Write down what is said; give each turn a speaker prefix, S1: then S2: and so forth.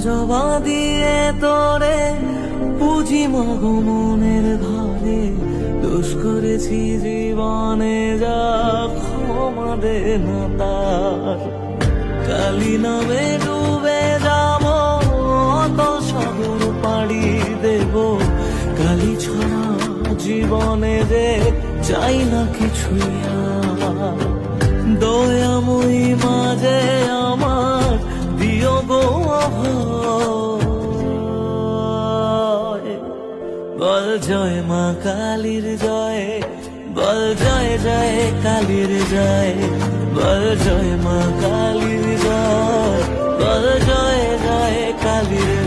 S1: জবা দিয়ে তোরে পুঁজি মাগো মনের ঘরে, দোষ করেছি জীবনে যা ক্ষমা দে না তার। কালি নামে ডুবে যাব অত সাগর পাড়ি দেব, কালি ছড়া জীবনে যে চাই না কিছুই আর। দয়াময়ী মাঝে আমার দিও গো অভয়, বল জয় মা কালীর জয়, বল জয় জয় কালীর জয়, বল জয় মা কালীর জয়, বল জয় জয় কালীর